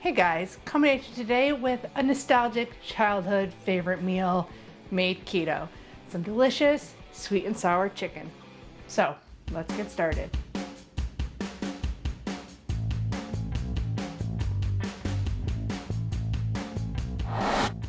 Hey guys, coming at you today with a nostalgic childhood favorite meal made keto. Some delicious sweet and sour chicken. So let's get started.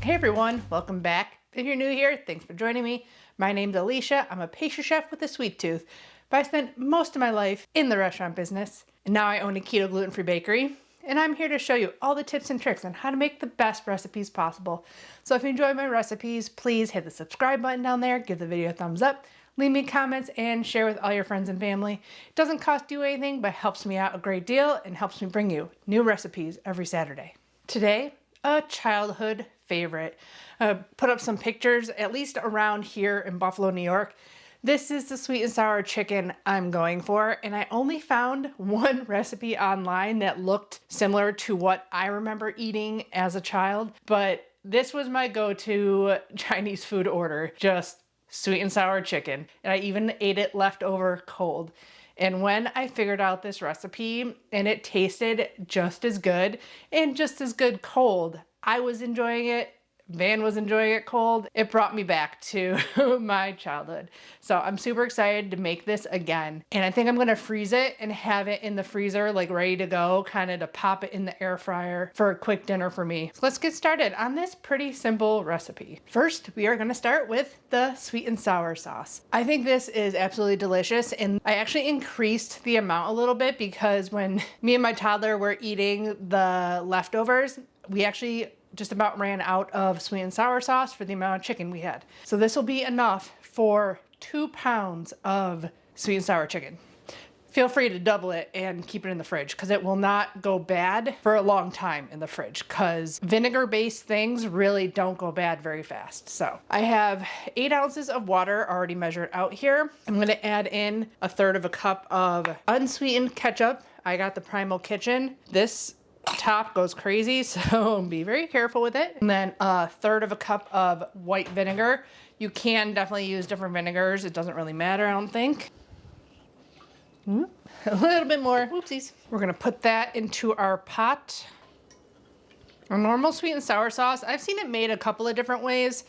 Hey everyone, welcome back. If you're new here, thanks for joining me. My name's Alycia. I'm a pastry chef with a sweet tooth, but I spent most of my life in the restaurant business, and now I own a keto gluten-free bakery. And I'm here to show you all the tips and tricks on how to make the best recipes possible. So if you enjoy my recipes, please hit the subscribe button down there, give the video a thumbs up, leave me comments, and share with all your friends and family. It doesn't cost you anything, but helps me out a great deal and helps me bring you new recipes every Saturday. Today, a childhood favorite. Put up some pictures, at least around here in Buffalo, New York. This is the sweet and sour chicken I'm going for, and I only found one recipe online that looked similar to what I remember eating as a child, but this was my go-to Chinese food order, just sweet and sour chicken. And I even ate it leftover cold. And when I figured out this recipe and it tasted just as good and just as good cold, I was enjoying it. Van was enjoying it cold. It brought me back to my childhood. So I'm super excited to make this again. And I think I'm gonna freeze it and have it in the freezer, like ready to go, kind of to pop it in the air fryer for a quick dinner for me. So let's get started on this pretty simple recipe. First, we are gonna start with the sweet and sour sauce. I think this is absolutely delicious, and I actually increased the amount a little bit because when me and my toddler were eating the leftovers, we actually just about ran out of sweet and sour sauce for the amount of chicken we had. So this will be enough for 2 pounds of sweet and sour chicken. Feel free to double it and keep it in the fridge because it will not go bad for a long time in the fridge because vinegar-based things really don't go bad very fast. So I have 8 ounces of water already measured out here. I'm gonna add in 1/3 cup of unsweetened ketchup. I got the Primal Kitchen. This top goes crazy, so be very careful with it. And then 1/3 cup of white vinegar. You can definitely use different vinegars. It doesn't really matter, I don't think. A little bit more. Whoopsies. We're gonna put that into our pot. A normal sweet and sour sauce, I've seen it made a couple of different ways.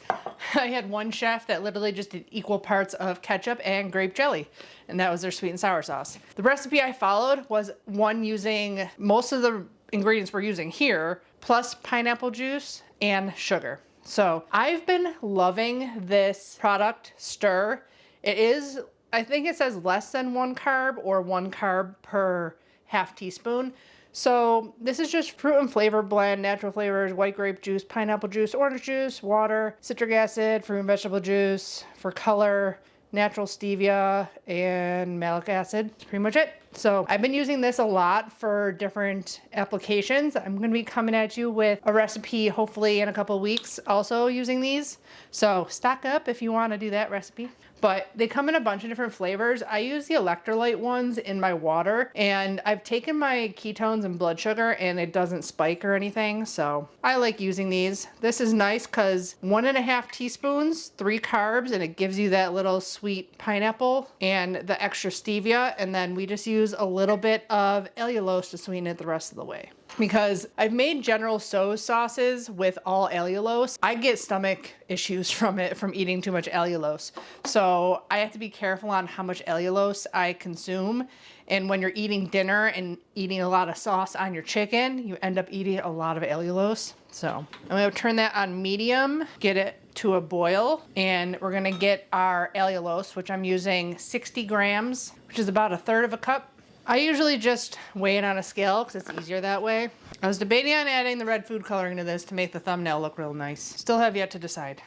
I had one chef that literally just did equal parts of ketchup and grape jelly, and that was their sweet and sour sauce. The recipe I followed was one using most of the ingredients we're using here, plus pineapple juice and sugar. So I've been loving this product, Stir. It is, I think it says less than 1 carb or 1 carb per half teaspoon. So this is just fruit and flavor blend, natural flavors, white grape juice, pineapple juice, orange juice, water, citric acid, fruit and vegetable juice for color, natural stevia, and malic acid. That's pretty much it. So I've been using this a lot for different applications. I'm going to be coming at you with a recipe hopefully in a couple of weeks also using these. So stock up if you want to do that recipe. But they come in a bunch of different flavors. I use the electrolyte ones in my water, and I've taken my ketones and blood sugar and it doesn't spike or anything. So I like using these. This is nice because 1.5 teaspoons, 3 carbs, and it gives you that little sweet pineapple and the extra stevia. And then we just use a little bit of allulose to sweeten it the rest of the way. Because I've made General Tso's sauces with all allulose. I get stomach issues from it, from eating too much allulose. So I have to be careful on how much allulose I consume. And when you're eating dinner and eating a lot of sauce on your chicken, you end up eating a lot of allulose. So I'm gonna turn that on medium, get it to a boil, and we're gonna get our allulose, which I'm using 60 grams, which is about 1/3 cup. I usually just weigh it on a scale because it's easier that way. I was debating on adding the red food coloring to this to make the thumbnail look real nice. Still have yet to decide.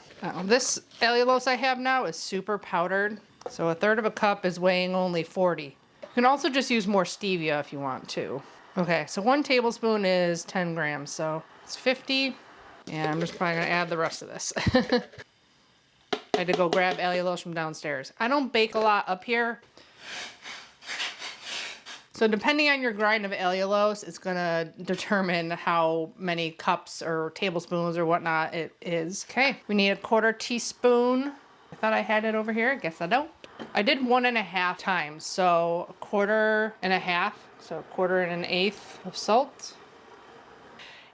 This allulose I have now is super powdered. So 1/3 cup is weighing only 40. You can also just use more stevia if you want to. Okay, so 1 tablespoon is 10 grams, so it's 50. And I'm just probably gonna add the rest of this. I had to go grab allulose from downstairs. I don't bake a lot up here. So depending on your grind of allulose, it's gonna determine how many cups or tablespoons or whatnot it is. Okay, we need 1/4 teaspoon. I thought I had it over here, guess I don't. I did 1.5 times, so 1/4 and a half, so 1/4 and 1/8 of salt.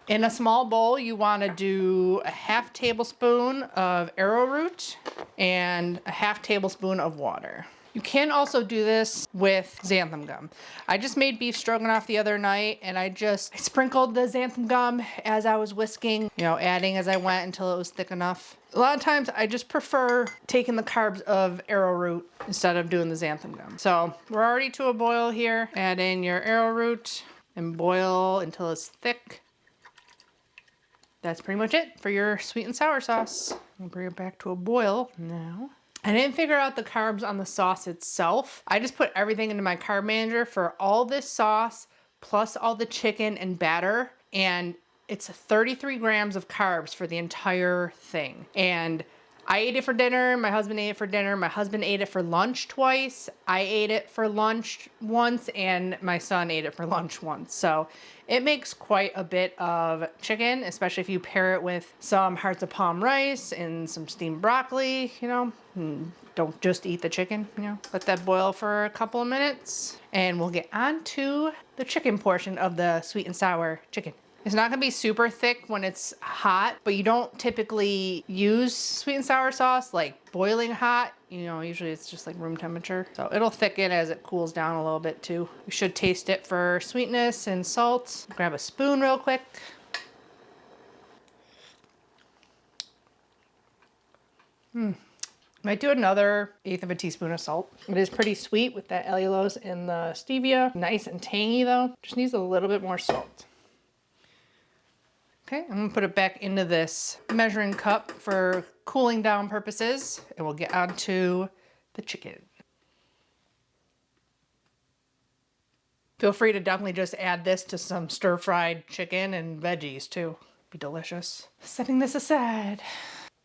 In a small bowl, you want to do a half tablespoon of arrowroot and a half tablespoon of water. You can also do this with xanthan gum. I just made beef stroganoff the other night and I sprinkled the xanthan gum as I was whisking, you know, adding as I went until it was thick enough. A lot of times I just prefer taking the carbs of arrowroot instead of doing the xanthan gum. So we're already to a boil here. Add in your arrowroot and boil until it's thick. That's pretty much it for your sweet and sour sauce. I'll bring it back to a boil now. I didn't figure out the carbs on the sauce itself. I just put everything into my carb manager for all this sauce, plus all the chicken and batter, and it's 33 grams of carbs for the entire thing. And I ate it for dinner, my husband ate it for dinner, my husband ate it for lunch twice, I ate it for lunch once, and my son ate it for lunch once. So it makes quite a bit of chicken, especially if you pair it with some hearts of palm rice and some steamed broccoli, you know. Don't just eat the chicken, you know. Let that boil for a couple of minutes and we'll get on to the chicken portion of the sweet and sour chicken. It's not gonna be super thick when it's hot, but you don't typically use sweet and sour sauce like boiling hot. You know, usually it's just like room temperature. So it'll thicken as it cools down a little bit too. You should taste it for sweetness and salt. Grab a spoon real quick. Might do another 1/8 of a teaspoon of salt. It is pretty sweet with that allulose and the stevia. Nice and tangy though. Just needs a little bit more salt. Okay, I'm gonna put it back into this measuring cup for cooling down purposes, and we'll get on to the chicken. Feel free to definitely just add this to some stir-fried chicken and veggies too. Be delicious. Setting this aside.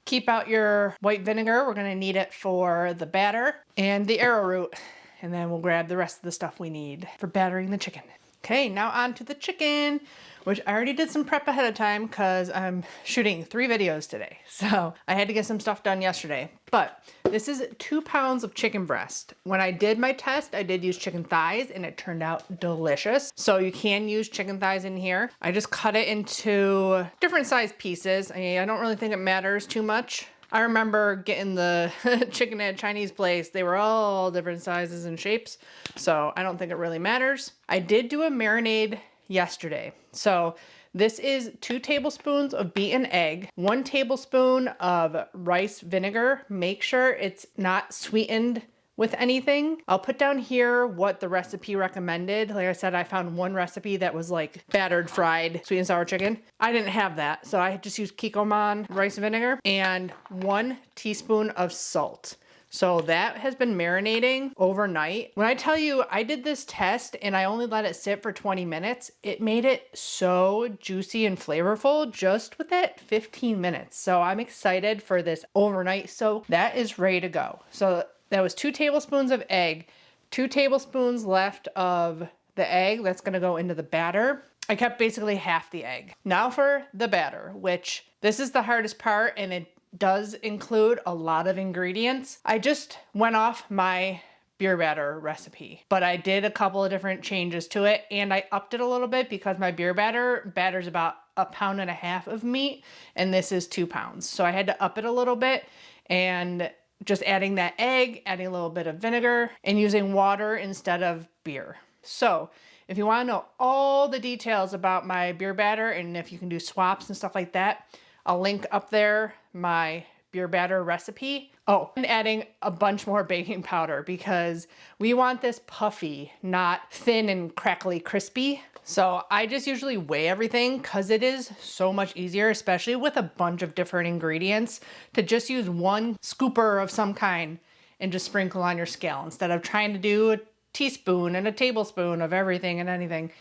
Keep out your white vinegar. We're gonna need it for the batter and the arrowroot. And then we'll grab the rest of the stuff we need for battering the chicken. Okay, now on to the chicken, which I already did some prep ahead of time because I'm shooting 3 videos today. So I had to get some stuff done yesterday. But this is 2 pounds of chicken breast. When I did my test, I did use chicken thighs and it turned out delicious. So you can use chicken thighs in here. I just cut it into different size pieces. I don't really think it matters too much. I remember getting the chicken at a Chinese place. They were all different sizes and shapes, so I don't think it really matters. I did do a marinade yesterday. So this is 2 tablespoons of beaten egg, 1 tablespoon of rice vinegar. Make sure it's not sweetened with anything. I'll put down here what the recipe recommended. Like I said, I found one recipe that was like battered fried sweet and sour chicken. I didn't have that, so I just used Kikkoman rice vinegar and 1 teaspoon of salt. So that has been marinating overnight. When I tell you I did this test and I only let it sit for 20 minutes, it made it so juicy and flavorful just with that 15 minutes. So I'm excited for this overnight soak. That is ready to go. So that was 2 tablespoons of egg, 2 tablespoons left of the egg. That's gonna go into the batter. I kept basically half the egg. Now for the batter, which this is the hardest part and it does include a lot of ingredients. I just went off my beer batter recipe, but I did a couple of different changes to it and I upped it a little bit because my beer batters about 1.5 pounds of meat and this is 2 pounds. So I had to up it a little bit and just adding that egg, adding a little bit of vinegar, and using water instead of beer. So if you want to know all the details about my beer batter and if you can do swaps and stuff like that, I'll link up there my beer batter recipe. Oh, and adding a bunch more baking powder because we want this puffy, not thin and crackly crispy. So I just usually weigh everything because it is so much easier, especially with a bunch of different ingredients, to just use 1 scooper of some kind and just sprinkle on your scale instead of trying to do a teaspoon and a tablespoon of everything and anything.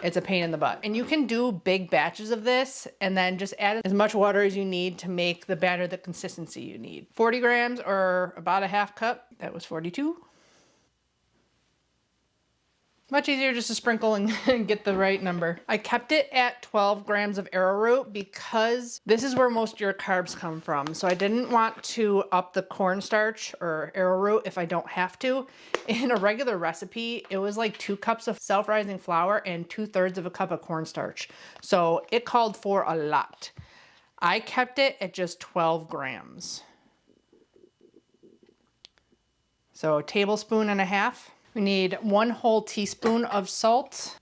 It's a pain in the butt. And you can do big batches of this and then just add as much water as you need to make the batter the consistency you need. 40 grams or about a 1/2 cup. That was 42. Much easier just to sprinkle and get the right number. I kept it at 12 grams of arrowroot because this is where most of your carbs come from. So I didn't want to up the cornstarch or arrowroot if I don't have to. In a regular recipe, it was like 2 cups of self-rising flour and 2/3 of a cup of cornstarch. So it called for a lot. I kept it at just 12 grams. So a tablespoon and a half. We need 1 whole teaspoon of salt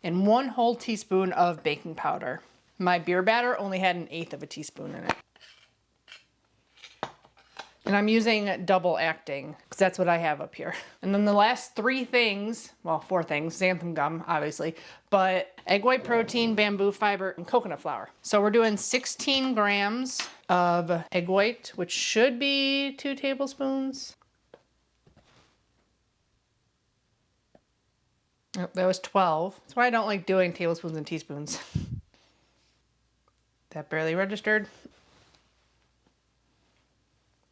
and 1 whole teaspoon of baking powder. My beer batter only had 1/8 of a teaspoon in it. And I'm using double acting because that's what I have up here. And then the last 3 things, well, 4 things, xanthan gum, obviously, but egg white protein, bamboo fiber, and coconut flour. So we're doing 16 grams of egg white, which should be 2 tablespoons. Oh, that was 12. That's why I don't like doing tablespoons and teaspoons. That barely registered.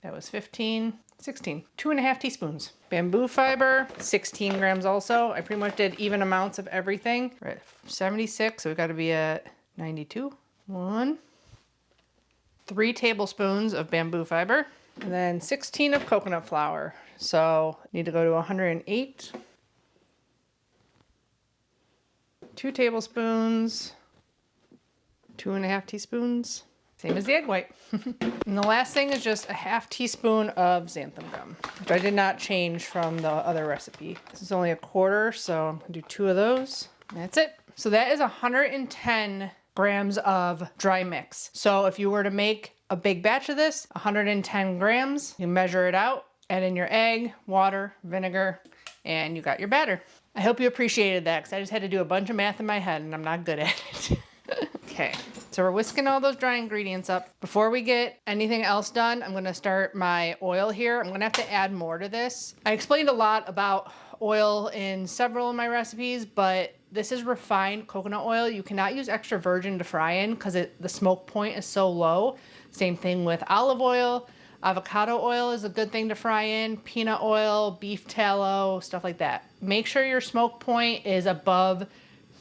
That was 15, 16, 2.5 teaspoons. Bamboo fiber, 16 grams also. I pretty much did even amounts of everything. We're at 76, so we've got to be at 92. 3 tablespoons of bamboo fiber, and then 16 of coconut flour. So need to go to 108. 2 tablespoons, 2.5 teaspoons, same as the egg white. And the last thing is just a 1/2 teaspoon of xanthan gum, which I did not change from the other recipe. This is only a quarter, so I'm gonna do 2 of those. That's it. So that is 110 grams of dry mix. So if you were to make a big batch of this, 110 grams, you measure it out, add in your egg, water, vinegar, and you got your batter. I hope you appreciated that because I just had to do a bunch of math in my head and I'm not good at it. Okay, so we're whisking all those dry ingredients up. Before we get anything else done, I'm gonna start my oil here. I'm gonna have to add more to this. I explained a lot about oil in several of my recipes, but this is refined coconut oil. You cannot use extra virgin to fry in because the smoke point is so low. Same thing with olive oil. Avocado oil is a good thing to fry in, peanut oil, beef tallow, stuff like that. Make sure your smoke point is above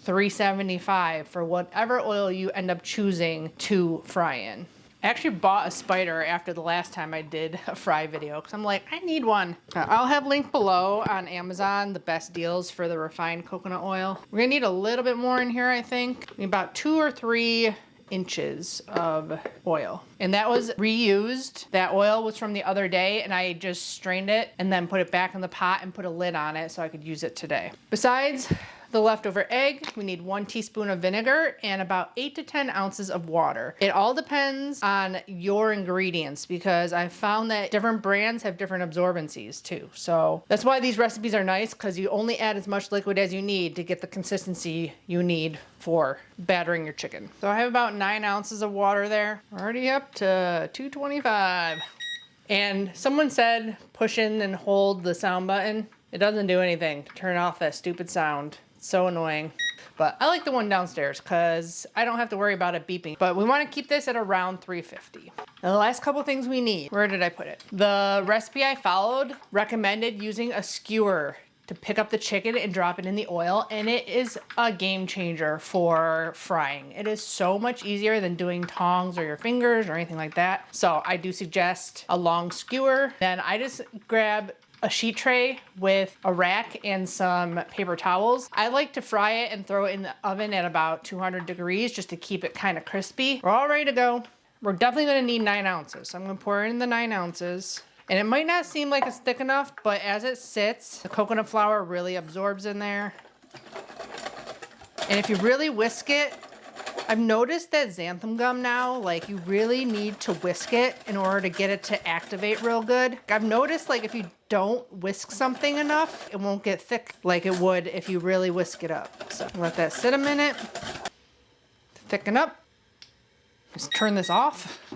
375 for whatever oil you end up choosing to fry in. I actually bought a spider after the last time I did a fry video because I'm like, I need one. I'll have linked below on Amazon the best deals for the refined coconut oil. We're gonna need a little bit more in here, I think. About 2 or 3 inches of oil. And that was reused. That oil was from the other day and I just strained it and then put it back in the pot and put a lid on it so I could use it today. Besides the leftover egg, we need 1 teaspoon of vinegar and about 8 to 10 ounces of water. It all depends on your ingredients because I've found that different brands have different absorbencies too. So that's why these recipes are nice because you only add as much liquid as you need to get the consistency you need for battering your chicken. So I have about 9 ounces of water there. We're already up to 225. And someone said push in and hold the sound button. It doesn't do anything to turn off that stupid sound. So annoying. But I like the one downstairs because I don't have to worry about it beeping. But we want to keep this at around 350. Now the last couple things we need, where did I put it? The recipe I followed recommended using a skewer to pick up the chicken and drop it in the oil, and it is a game changer for frying. It is so much easier than doing tongs or your fingers or anything like that. So I do suggest a long skewer. Then I just grab a sheet tray with a rack and some paper towels. I like to fry it and throw it in the oven at about 200 degrees just to keep it kind of crispy. We're all ready to go. We're definitely gonna need 9 ounces. So I'm gonna pour in the 9 ounces. And it might not seem like it's thick enough, but as it sits, the coconut flour really absorbs in there. And if you really whisk it, I've noticed that xanthan gum now, like you really need to whisk it in order to get it to activate real good. I've noticed like if you don't whisk something enough, it won't get thick like it would if you really whisk it up. So let that sit a minute, thicken up. Just turn this off.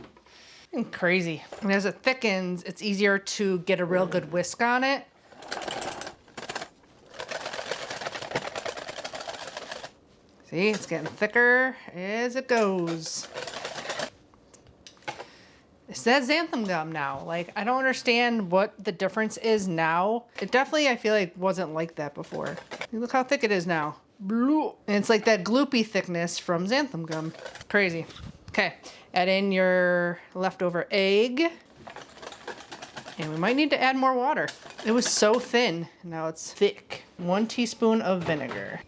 And crazy. And as it thickens, it's easier to get a real good whisk on it. See, it's getting thicker as it goes. It's that xanthan gum now. Like, I don't understand what the difference is now. It definitely, I feel like, wasn't like that before. Look how thick it is now. And it's like that gloopy thickness from xanthan gum. Crazy. Okay, add in your leftover egg. And we might need to add more water. It was so thin, now it's thick. 1 teaspoon of vinegar.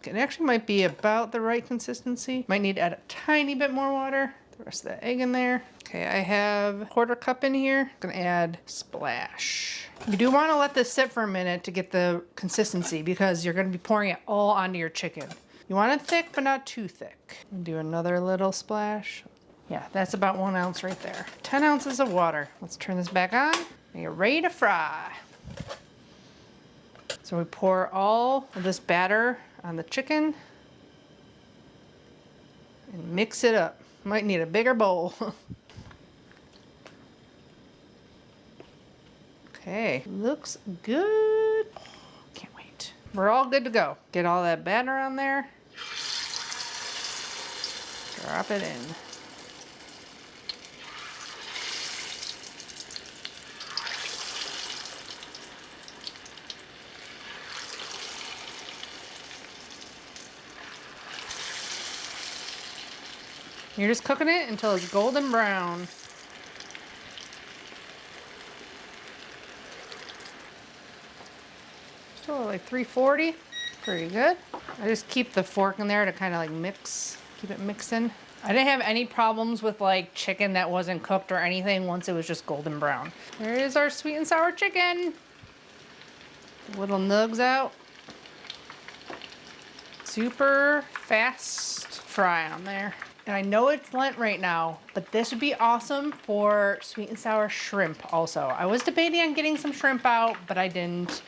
It actually might be about the right consistency. Might need to add a tiny bit more water. The rest of the egg in there. Okay, I have 1/4 cup in here. I'm gonna add splash. You do wanna let this sit for a minute to get the consistency because you're gonna be pouring it all onto your chicken. You want it thick, but not too thick. Do another little splash. Yeah, that's about 1 ounce right there. 10 ounces of water. Let's turn this back on and you're ready to fry. So we pour all of this batter on the chicken and mix it up. Might need a bigger bowl. Okay, looks good. Can't wait. We're all good to go. Get all that batter on there. Drop it in. You're just cooking it until it's golden brown. Still like 340, pretty good. I just keep the fork in there to kind of like mix, keep it mixing. I didn't have any problems with like chicken that wasn't cooked or anything once it was just golden brown. There is our sweet and sour chicken. Little nugs out. Super fast fry on there. And I know it's Lent right now, but this would be awesome for sweet and sour shrimp also. I was debating on getting some shrimp out, but I didn't.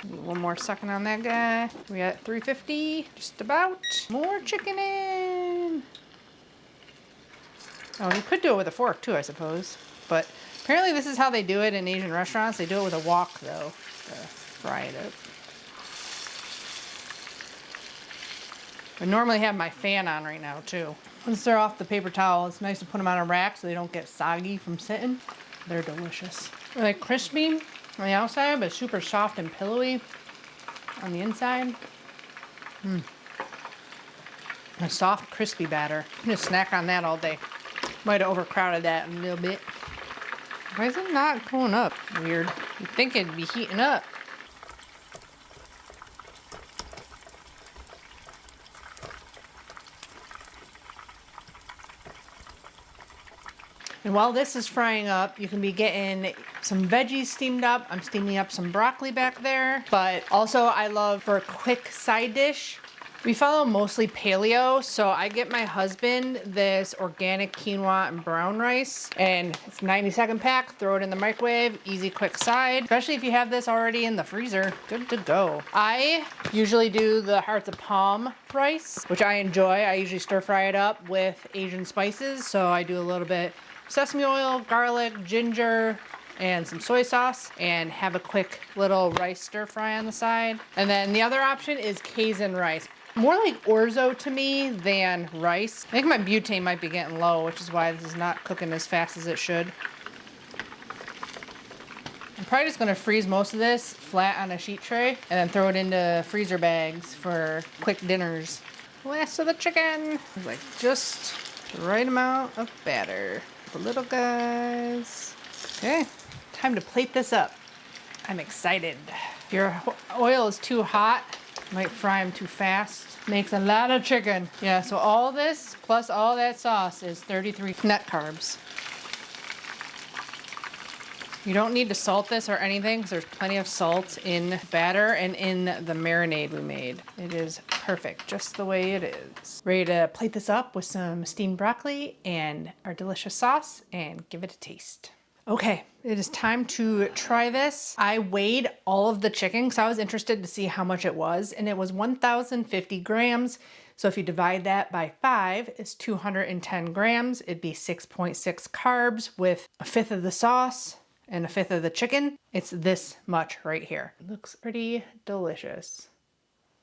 One more second on that guy. We got 350, just about. More chicken in. Oh, you could do it with a fork too, I suppose. But apparently this is how they do it in Asian restaurants. They do it with a wok though, to fry it up. I normally have my fan on right now too. Once they're off the paper towel, it's nice to put them on a rack so they don't get soggy from sitting. They're delicious. They're like crispy on the outside, but super soft and pillowy on the inside. A soft, crispy batter. I'm gonna snack on that all day. Might have overcrowded that a little bit. Why is it not going up? Weird. You'd think it'd be heating up. And while this is frying up, you can be getting some veggies steamed up. I'm steaming up some broccoli back there. But also I love for a quick side dish. We follow mostly paleo, so I get my husband this organic quinoa and brown rice. And it's a 90-second pack, throw it in the microwave, easy quick side. Especially if you have this already in the freezer, good to go. I usually do the hearts of palm rice, which I enjoy. I usually stir fry it up with Asian spices. So I do a little bit sesame oil, garlic, ginger, and some soy sauce, and have a quick little rice stir fry on the side. And then the other option is Kaizen rice. More like orzo to me than rice. I think my butane might be getting low, which is why this is not cooking as fast as it should. I'm probably just gonna freeze most of this flat on a sheet tray and then throw it into freezer bags for quick dinners. Last of the chicken. Like just the right amount of batter. The little guys. Okay, time to plate this up. I'm excited. If your oil is too hot, might fry them too fast. Makes a lot of chicken. Yeah, so all this plus all that sauce is 33 net carbs. You don't need to salt this or anything because there's plenty of salt in batter and in the marinade we made. It is perfect, just the way it is. Ready to plate this up with some steamed broccoli and our delicious sauce and give it a taste. Okay, it is time to try this. I weighed all of the chicken because I was interested to see how much it was, and it was 1,050 grams. So if you divide that by 5, it's 210 grams. It'd be 6.6 carbs with 1/5 of the sauce and 1/5 of the chicken. It's this much right here. It looks pretty delicious.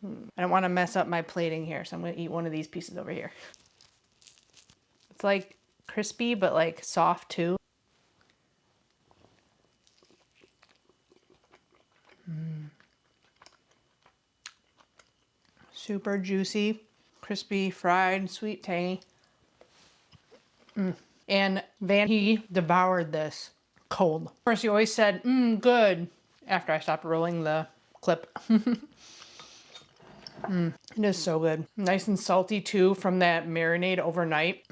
I don't want to mess up my plating here, so I'm going to eat one of these pieces over here. It's like crispy, but like soft too. Super juicy, crispy, fried, sweet, tangy. And he devoured this cold. Of course, he always said, good, after I stopped rolling the clip. It is so good. Nice and salty too from that marinade overnight.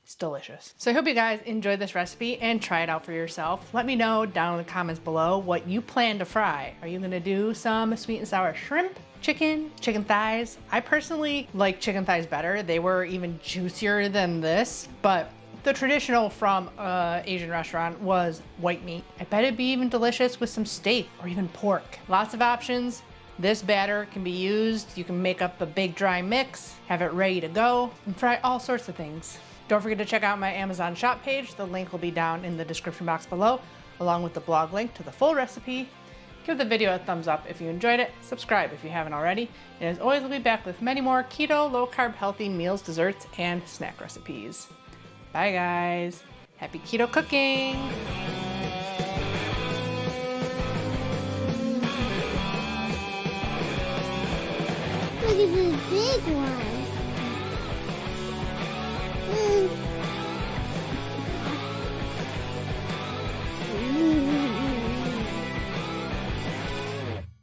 It's delicious. So I hope you guys enjoyed this recipe and try it out for yourself. Let me know down in the comments below what you plan to fry. Are you gonna do some sweet and sour shrimp, chicken thighs? I personally like chicken thighs better. They were even juicier than this, but the traditional from an Asian restaurant was white meat. I bet it'd be even delicious with some steak or even pork. Lots of options. This batter can be used. You can make up a big dry mix, have it ready to go, and fry all sorts of things. Don't forget to check out my Amazon shop page. The link will be down in the description box below, along with the blog link to the full recipe. Give the video a thumbs up if you enjoyed it. Subscribe if you haven't already. And as always, we'll be back with many more keto, low-carb, healthy meals, desserts, and snack recipes. Bye, guys. Happy keto cooking! Look at this big one.